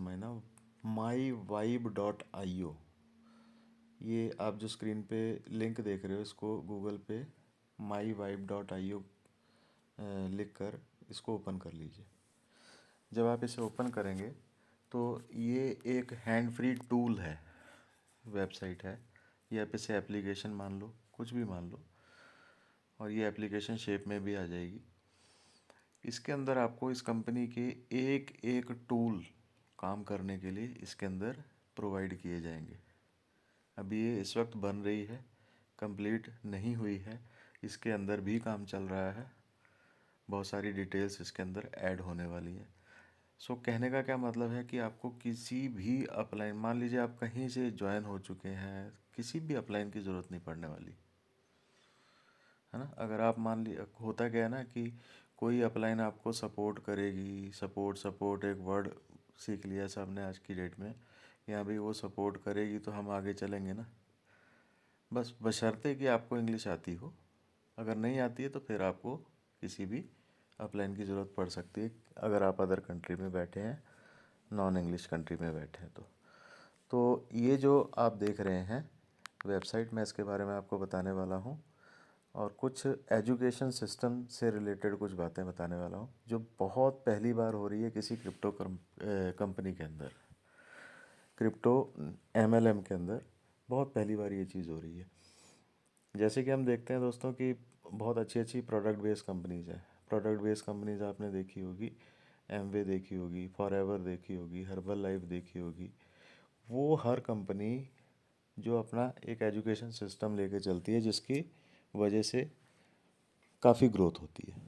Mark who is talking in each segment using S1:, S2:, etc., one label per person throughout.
S1: समझना, myvibe.io। ये आप जो स्क्रीन पे लिंक देख रहे हो, इसको गूगल पे myvibe.io लिख कर इसको ओपन कर लीजिए। जब आप इसे ओपन करेंगे तो ये एक हैंड फ्री टूल है, वेबसाइट है, ये आप इसे एप्लीकेशन मान लो, कुछ भी मान लो, और ये एप्लीकेशन शेप में भी आ जाएगी। इसके अंदर आपको इस कंपनी के एक एक टूल काम करने के लिए इसके अंदर प्रोवाइड किए जाएंगे। अभी ये इस वक्त बन रही है, कंप्लीट नहीं हुई है, इसके अंदर भी काम चल रहा है, बहुत सारी डिटेल्स इसके अंदर ऐड होने वाली है। सो कहने का क्या मतलब है कि आपको किसी भी अपलाइन, मान लीजिए आप कहीं से ज्वाइन हो चुके हैं, किसी भी अपलाइन की ज़रूरत नहीं पड़ने वाली है ना। अगर आप मान ली, होता क्या है ना कि कोई अपलाइन आपको सपोर्ट करेगी, सपोर्ट सपोर्ट एक वर्ड सीख लिया सबने आज की डेट में, यहाँ भी वो सपोर्ट करेगी तो हम आगे चलेंगे ना। बस बशर्ते कि आपको इंग्लिश आती हो, अगर नहीं आती है तो फिर आपको किसी भी अपलाइन की ज़रूरत पड़ सकती है, अगर आप अदर कंट्री में बैठे हैं, नॉन इंग्लिश कंट्री में बैठे हैं तो ये जो आप देख रहे हैं वेबसाइट, मैं इसके बारे में आपको बताने वाला हूँ और कुछ एजुकेशन सिस्टम से रिलेटेड कुछ बातें बताने वाला हूँ जो बहुत पहली बार हो रही है किसी क्रिप्टो कंपनी के अंदर, क्रिप्टो एमएलएम के अंदर बहुत पहली बार ये चीज़ हो रही है। जैसे कि हम देखते हैं दोस्तों कि बहुत अच्छी अच्छी प्रोडक्ट बेस्ड कंपनीज़ हैं। प्रोडक्ट बेस्ड कंपनीज़ आपने देखी होगी, एमवे देखी होगी, फॉरएवर देखी होगी, हर्बल लाइफ देखी होगी। वो हर कंपनी जो अपना एक एजुकेशन सिस्टम लेके चलती है, जिसकी वजह से काफ़ी ग्रोथ होती है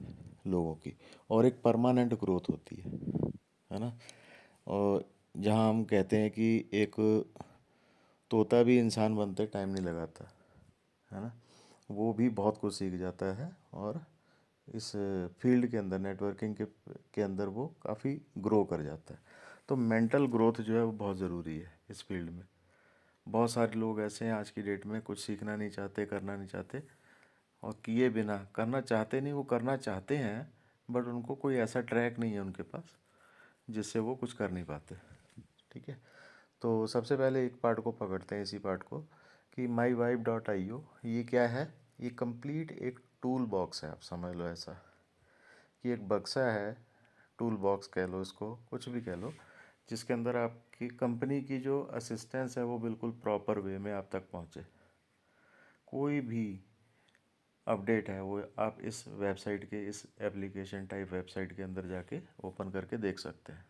S1: लोगों की, और एक परमानेंट ग्रोथ होती है ना। और जहाँ हम कहते हैं कि एक तोता भी इंसान बनते टाइम नहीं लगाता है ना, वो भी बहुत कुछ सीख जाता है और इस फील्ड के अंदर, नेटवर्किंग के अंदर वो काफ़ी ग्रो कर जाता है। तो मेंटल ग्रोथ जो है वो बहुत ज़रूरी है इस फील्ड में। बहुत सारे लोग ऐसे हैं आज की डेट में, कुछ सीखना नहीं चाहते, करना नहीं चाहते, और किए बिना, करना चाहते नहीं, वो करना चाहते हैं बट उनको कोई ऐसा ट्रैक नहीं है उनके पास जिससे वो कुछ कर नहीं पाते। ठीक है, तो सबसे पहले एक पार्ट को पकड़ते हैं, इसी पार्ट को, कि myvibe.io ये क्या है। ये कंप्लीट एक टूल बॉक्स है, आप समझ लो ऐसा कि एक बक्सा है, टूल बॉक्स कह लो इसको, कुछ भी कह लो, जिसके अंदर आपकी कंपनी की जो असिस्टेंस है वो बिल्कुल प्रॉपर वे में आप तक पहुँचे। कोई भी अपडेट है वो आप इस वेबसाइट के, इस एप्लीकेशन टाइप वेबसाइट के अंदर जाके ओपन करके देख सकते हैं।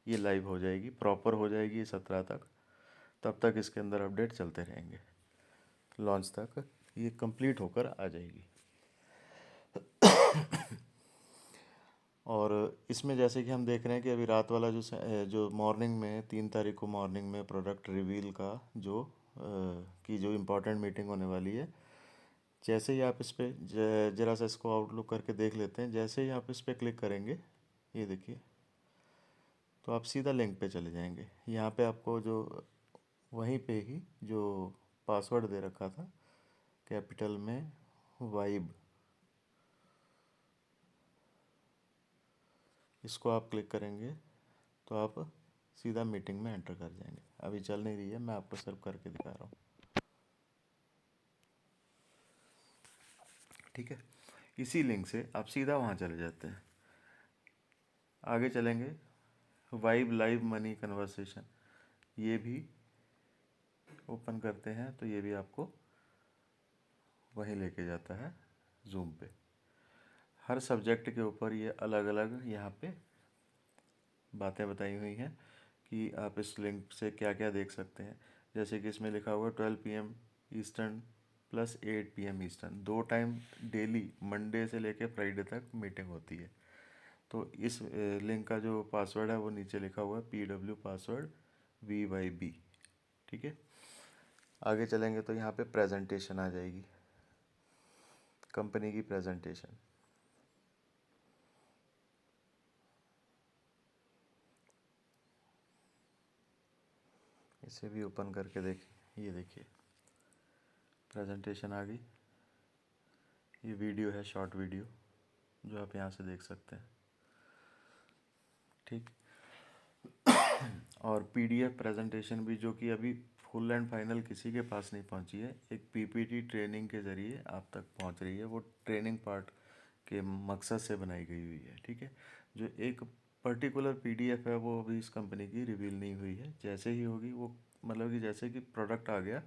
S1: ये लाइव हो जाएगी, प्रॉपर हो जाएगी 17 तक, तब तक इसके अंदर अपडेट चलते रहेंगे, लॉन्च तक ये कंप्लीट होकर आ जाएगी। और इसमें जैसे कि हम देख रहे हैं कि अभी रात वाला जो मॉर्निंग में 3 तारीख को मॉर्निंग में प्रोडक्ट रिवील का जो इम्पोर्टेंट मीटिंग होने वाली है, जैसे ही आप इस पर जरा सा इसको आउटलुक करके देख लेते हैं, जैसे ही आप इस पर क्लिक करेंगे, ये देखिए, तो आप सीधा लिंक पे चले जाएंगे। यहाँ पे आपको जो वहीं पे ही जो पासवर्ड दे रखा था कैपिटल में वाइब, इसको आप क्लिक करेंगे तो आप सीधा मीटिंग में एंटर कर जाएंगे। अभी चल नहीं रही है, मैं आपको सर्व करके दिखा रहा हूँ। ठीक है, इसी लिंक से आप सीधा वहाँ चले जाते हैं। आगे चलेंगे, वाइब लाइव मनी कन्वर्सेशन, ये भी ओपन करते हैं तो ये भी आपको वहीं लेके जाता है जूम पे। हर सब्जेक्ट के ऊपर ये अलग अलग यहाँ पे बातें बताई हुई हैं कि आप इस लिंक से क्या क्या देख सकते हैं। जैसे कि इसमें लिखा हुआ 12 PM eastern plus 8 PM eastern, 2 time daily, Monday से लेके फ्राइडे तक मीटिंग होती है। तो इस लिंक का जो पासवर्ड है वो नीचे लिखा हुआ है, PW पासवर्ड VYB। ठीक है, आगे चलेंगे तो यहाँ पे प्रेजेंटेशन आ जाएगी, कंपनी की प्रेजेंटेशन। इसे भी ओपन करके देखिए, ये देखिए प्रेजेंटेशन आ गई। ये वीडियो है, शॉर्ट वीडियो, जो आप यहाँ से देख सकते हैं। ठीक, और पीडीएफ प्रेजेंटेशन भी, जो कि अभी फुल एंड फाइनल किसी के पास नहीं पहुंची है, एक पीपीटी ट्रेनिंग के ज़रिए आप तक पहुंच रही है। वो ट्रेनिंग पार्ट के मकसद से बनाई गई हुई है, ठीक है। जो एक पर्टिकुलर पीडीएफ है वो अभी इस कंपनी की रिवील नहीं हुई है, जैसे ही होगी वो, मतलब कि जैसे कि प्रोडक्ट आ गया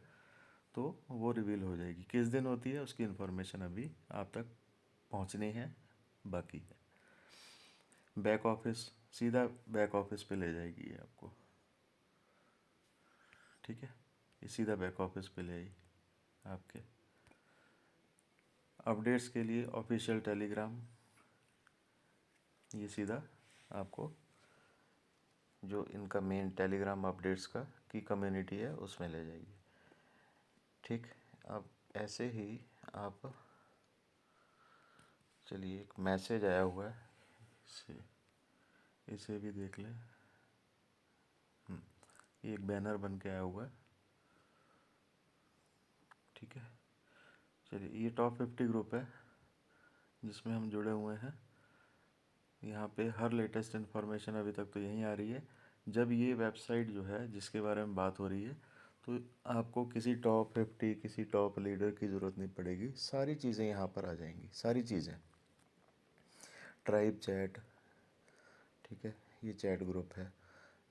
S1: तो वो रिवील हो जाएगी। किस दिन होती है उसकी इन्फॉर्मेशन अभी आप तक पहुंचनी है, बाकी है। बैक ऑफिस, सीधा बैक ऑफिस पे ले जाएगी ये आपको, ठीक है। ये सीधा बैक ऑफिस पे ले आई आपके। अपडेट्स के लिए ऑफिशियल टेलीग्राम, ये सीधा आपको जो इनका मेन टेलीग्राम अपडेट्स का की कम्युनिटी है उसमें ले जाइए, ठीक। अब ऐसे ही आप, चलिए एक मैसेज आया हुआ है, इसे इसे भी देख लें। ये एक बैनर बन के आया हुआ है, ठीक है। चलिए, ये टॉप 50 ग्रुप है जिसमें हम जुड़े हुए हैं। यहाँ पे हर लेटेस्ट इन्फॉर्मेशन अभी तक तो यहीं आ रही है। जब ये वेबसाइट जो है जिसके बारे में बात हो रही है, तो आपको किसी टॉप 50, किसी टॉप लीडर की ज़रूरत नहीं पड़ेगी। सारी चीज़ें यहाँ पर आ जाएंगी, सारी चीज़ें। ट्राइब चैट, ठीक है, ये चैट ग्रुप है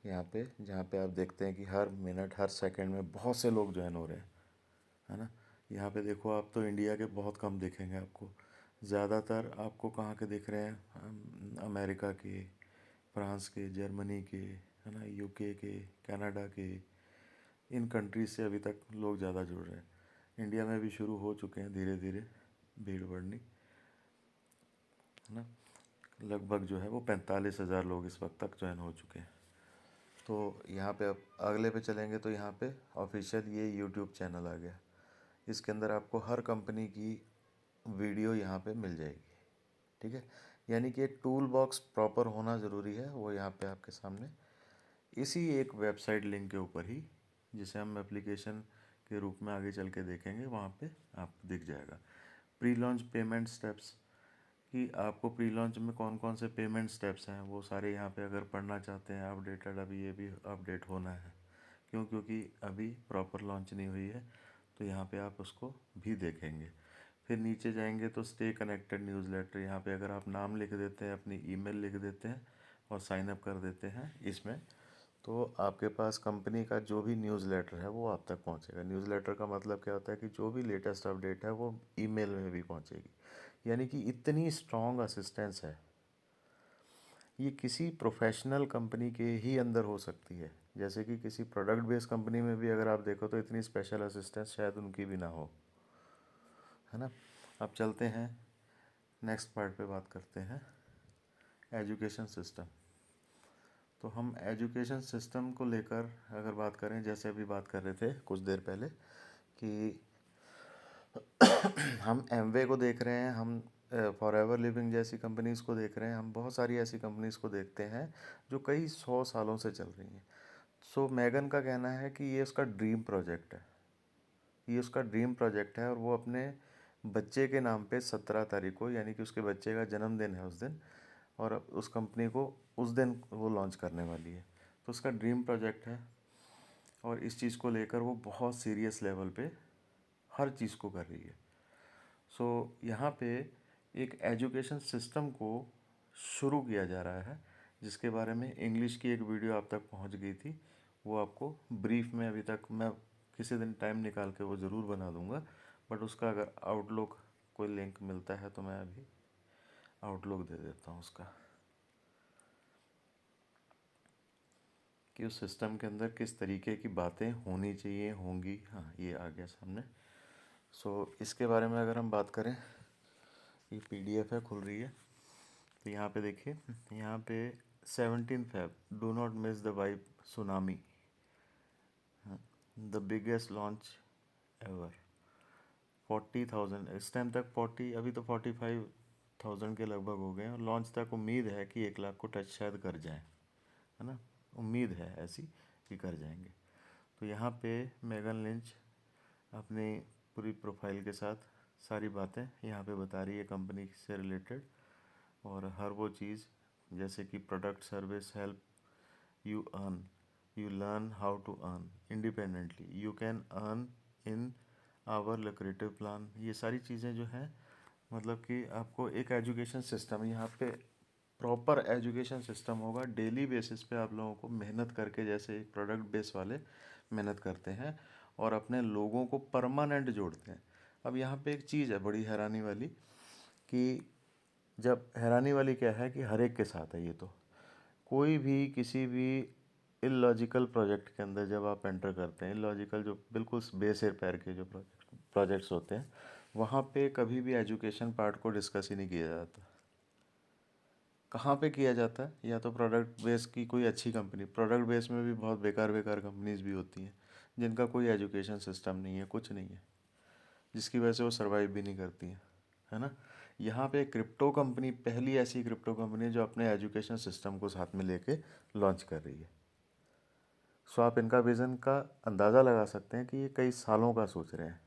S1: यहाँ पे, जहाँ पे आप देखते हैं कि हर मिनट हर सेकंड में बहुत से लोग ज्वाइन हो रहे हैं, है ना। यहाँ पे देखो, आप तो इंडिया के बहुत कम दिखेंगे आपको, ज़्यादातर आपको कहाँ के दिख रहे हैं, अमेरिका के, फ्रांस के, जर्मनी के, है ना, यूके के, कनाडा के, इन कंट्रीज से अभी तक लोग ज़्यादा जुड़ रहे हैं। इंडिया में भी शुरू हो चुके हैं धीरे धीरे भीड़ बढ़नी, है ना। लगभग जो है वो 45,000 लोग इस वक्त तक ज्वाइन हो चुके हैं। तो यहाँ पे अब अगले पे चलेंगे तो यहाँ पे ऑफिशियल ये यूट्यूब चैनल आ गया। इसके अंदर आपको हर कंपनी की वीडियो यहाँ पे मिल जाएगी, ठीक है। यानी कि एक टूल बॉक्स प्रॉपर होना ज़रूरी है, वो यहाँ पे आपके सामने इसी एक वेबसाइट लिंक के ऊपर ही, जिसे हम एप्लीकेशन के रूप में आगे चल के देखेंगे, वहाँ पे आपको दिख जाएगा। प्री लॉन्च पेमेंट स्टेप्स, कि आपको प्री लॉन्च में कौन कौन से पेमेंट स्टेप्स हैं वो सारे यहाँ पे अगर पढ़ना चाहते हैं अपडेटेड, अभी ये भी अपडेट होना है। क्यों? क्योंकि अभी प्रॉपर लॉन्च नहीं हुई है, तो यहाँ पे आप उसको भी देखेंगे। फिर नीचे जाएंगे तो स्टे कनेक्टेड न्यूज़लेटर, यहाँ पे अगर आप नाम लिख देते हैं, अपनी ईमेल लिख देते हैं और साइन अप कर देते हैं इसमें, तो आपके पास कंपनी का जो भी न्यूज़लेटर है वो आप तक पहुंचेगा। न्यूज़लेटर का मतलब क्या होता है कि जो भी लेटेस्ट अपडेट है वो ईमेल में भी पहुंचेगी। यानी कि इतनी स्ट्रॉन्ग असिस्टेंस है, ये किसी प्रोफेशनल कंपनी के ही अंदर हो सकती है। जैसे कि किसी प्रोडक्ट बेस्ड कंपनी में भी अगर आप देखो तो इतनी स्पेशल असिस्टेंस शायद उनकी भी ना हो, है ना। अब चलते हैं नेक्स्ट पार्ट पे, बात करते हैं एजुकेशन सिस्टम। तो हम एजुकेशन सिस्टम को लेकर अगर बात करें, जैसे अभी बात कर रहे थे कुछ देर पहले कि हम एमवे को देख रहे हैं, हम फॉरएवर लिविंग जैसी कंपनीज़ को देख रहे हैं, हम बहुत सारी ऐसी कंपनीज़ को देखते हैं जो कई 100 सालों से चल रही हैं। सो मैगन का कहना है कि ये उसका ड्रीम प्रोजेक्ट है, ये उसका ड्रीम प्रोजेक्ट है, और वो अपने बच्चे के नाम पे 17 तारीख को, यानी कि उसके बच्चे का जन्मदिन है उस दिन, और उस कंपनी को उस दिन वो लॉन्च करने वाली है। तो उसका ड्रीम प्रोजेक्ट है, और इस चीज़ को लेकर वो बहुत सीरियस लेवल पे हर चीज़ को कर रही है। सो यहाँ पे एक एजुकेशन सिस्टम को शुरू किया जा रहा है, जिसके बारे में इंग्लिश की एक वीडियो आप तक पहुँच गई थी। वो आपको ब्रीफ में, अभी तक मैं किसी दिन टाइम निकाल के वो ज़रूर बना दूंगा, बट उसका अगर आउटलुक कोई लिंक मिलता है तो मैं अभी आउटलुक दे देता हूँ उसका, कि उस सिस्टम के अंदर किस तरीके की बातें होनी चाहिए, होंगी। हाँ, ये आ गया सामने। सो इसके बारे में अगर हम बात करें, ये पीडीएफ है, खुल रही है। तो यहाँ पे देखिए, यहाँ पे 17 Feb, do not miss the vibe tsunami, the biggest launch ever, 40,000 इस टाइम तक, 40, अभी तो 45,000 के लगभग हो गए हैं, और लॉन्च तक उम्मीद है कि 1 लाख को टच शायद कर जाएं, है ना। उम्मीद है ऐसी कि कर जाएंगे। तो यहाँ पे मेगन लिंच अपनी पूरी प्रोफाइल के साथ सारी बातें यहाँ पे बता रही है कंपनी से रिलेटेड, और हर वो चीज़, जैसे कि product, service, help you earn you learn how to earn independently, you can earn in our lucrative plan। ये सारी चीज़ें जो हैं मतलब कि आपको एक एजुकेशन सिस्टम यहाँ पे प्रॉपर एजुकेशन सिस्टम होगा। डेली बेसिस पे आप लोगों को मेहनत करके, जैसे एक प्रोडक्ट बेस वाले मेहनत करते हैं और अपने लोगों को परमानेंट जोड़ते हैं। अब यहाँ पे एक चीज़ है बड़ी हैरानी वाली, कि जब हैरानी वाली क्या है कि हर एक के साथ है ये, तो कोई भी किसी भी इलॉजिकल प्रोजेक्ट के अंदर जब आप एंटर करते हैं, इलॉजिकल जो बिल्कुल बेसिर पैर के जो प्रोजेक्ट्स होते हैं, वहाँ पे कभी भी एजुकेशन पार्ट को डिस्कस ही नहीं किया जाता। कहाँ पे किया जाता है? या तो प्रोडक्ट बेस की कोई अच्छी कंपनी, प्रोडक्ट बेस में भी बहुत बेकार बेकार कंपनीज भी होती हैं जिनका कोई एजुकेशन सिस्टम नहीं है, कुछ नहीं है, जिसकी वजह से वो सर्वाइव भी नहीं करती हैं, है ना। यहाँ पे क्रिप्टो कंपनी पहली ऐसी क्रिप्टो कंपनी है जो अपने एजुकेशन सिस्टम को साथ में लेके लॉन्च कर रही है। सो आप इनका विज़न का अंदाज़ा लगा सकते हैं कि ये कई सालों का सोच रहे हैं,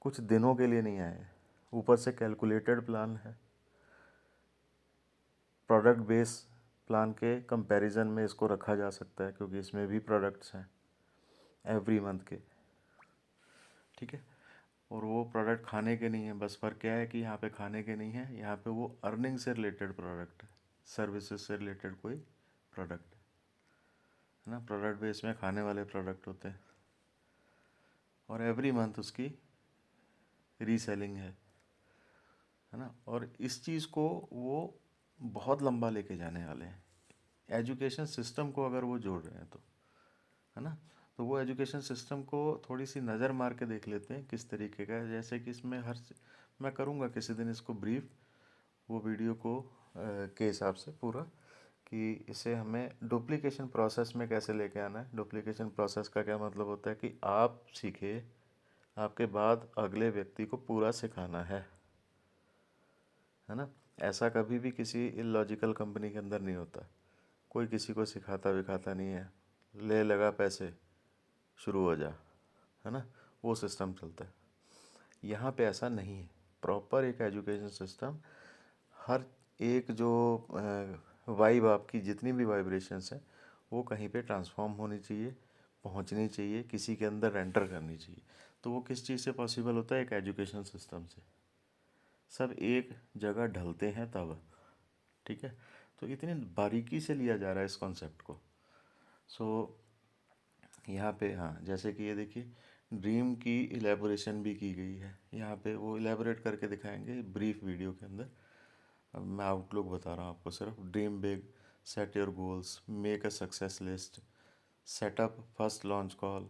S1: कुछ दिनों के लिए नहीं आए हैं। ऊपर से कैलकुलेटेड प्लान है, प्रोडक्ट बेस प्लान के कंपैरिजन में इसको रखा जा सकता है क्योंकि इसमें भी प्रोडक्ट्स हैं एवरी मंथ के, ठीक है। और वो प्रोडक्ट खाने के नहीं है, बस फर्क क्या है कि यहाँ पे खाने के नहीं है, यहाँ पे वो अर्निंग से रिलेटेड प्रोडक्ट है, सर्विसेज से रिलेटेड कोई प्रोडक्ट है ना। प्रोडक्ट बेस में खाने वाले प्रोडक्ट होते हैं और एवरी मंथ उसकी रीसेलिंग है ना। और इस चीज़ को वो बहुत लंबा लेके जाने वाले हैं। एजुकेशन सिस्टम को अगर वो जोड़ रहे हैं तो, है ना, तो वो एजुकेशन सिस्टम को थोड़ी सी नज़र मार के देख लेते हैं किस तरीके का है। जैसे कि इसमें मैं करूँगा किसी दिन इसको ब्रीफ, वो वीडियो को के हिसाब से पूरा, कि इसे हमें डुप्लीकेशन प्रोसेस में कैसे लेके आना है। डुप्लीकेशन प्रोसेस का क्या मतलब होता है कि आप सीखे, आपके बाद अगले व्यक्ति को पूरा सिखाना है ना। ऐसा कभी भी किसी इलॉजिकल कंपनी के अंदर नहीं होता, कोई किसी को सिखाता विखाता नहीं है, ले लगा पैसे शुरू हो जा, है ना, वो सिस्टम चलता है। यहाँ पे ऐसा नहीं है, प्रॉपर एक एजुकेशन सिस्टम, हर एक जो वाइब आपकी जितनी भी वाइब्रेशंस हैं वो कहीं पे ट्रांसफॉर्म होनी चाहिए, पहुँचनी चाहिए, किसी के अंदर एंटर करनी चाहिए। तो वो किस चीज़ से पॉसिबल होता है? एक एजुकेशन सिस्टम से। सब एक जगह ढलते हैं तब, ठीक है। तो इतनी बारीकी से लिया जा रहा है इस कॉन्सेप्ट को। सो यहाँ पे हाँ, जैसे कि ये देखिए, ड्रीम की इलेबोरेशन भी की गई है यहाँ पे, वो इलेबोरेट करके दिखाएंगे ब्रीफ वीडियो के अंदर। अब मैं आउटलुक बता रहा हूँ आपको सिर्फ। Dream big, set your goals, make a success list, setup first launch call,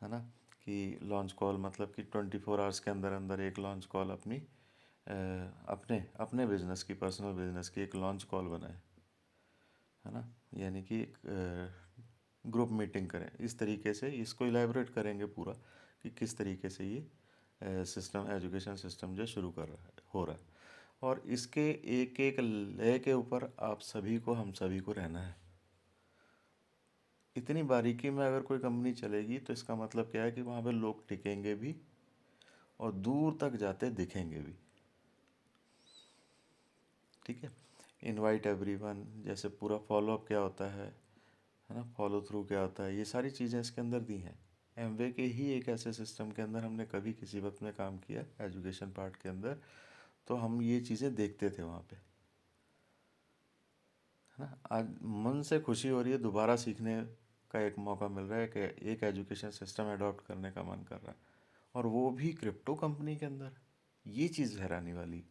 S1: है ना, कि लॉन्च कॉल मतलब कि 24 आवर्स के अंदर अंदर एक लॉन्च कॉल अपनी अपने अपने बिजनेस की, पर्सनल बिजनेस की एक लॉन्च कॉल बनाए, है ना। यानी कि एक ग्रुप मीटिंग करें। इस तरीके से इसको इलेबोरेट करेंगे पूरा कि किस तरीके से ये सिस्टम, एजुकेशन सिस्टम जो शुरू कर रहा है, हो रहा है। और इसके एक एक लय के ऊपर आप सभी को, हम सभी को रहना है। इतनी बारीकी में अगर कोई कंपनी चलेगी तो इसका मतलब क्या है कि वहाँ पे लोग टिकेंगे भी और दूर तक जाते दिखेंगे भी, ठीक है। इनवाइट एवरीवन, जैसे पूरा फॉलोअप क्या होता है ना, फॉलो थ्रू क्या होता है, ये सारी चीज़ें इसके अंदर दी हैं। एमवे के ही एक ऐसे सिस्टम के अंदर हमने कभी किसी वक्त में काम किया एजुकेशन पार्ट के अंदर, तो हम ये चीज़ें देखते थे वहाँ पे, है ना। आज मन से खुशी हो रही है, दोबारा सीखने का एक मौका मिल रहा है कि एक एजुकेशन सिस्टम अडॉप्ट करने का मन कर रहा है, और वो भी क्रिप्टो कंपनी के अंदर। ये चीज़ हैरानी वाली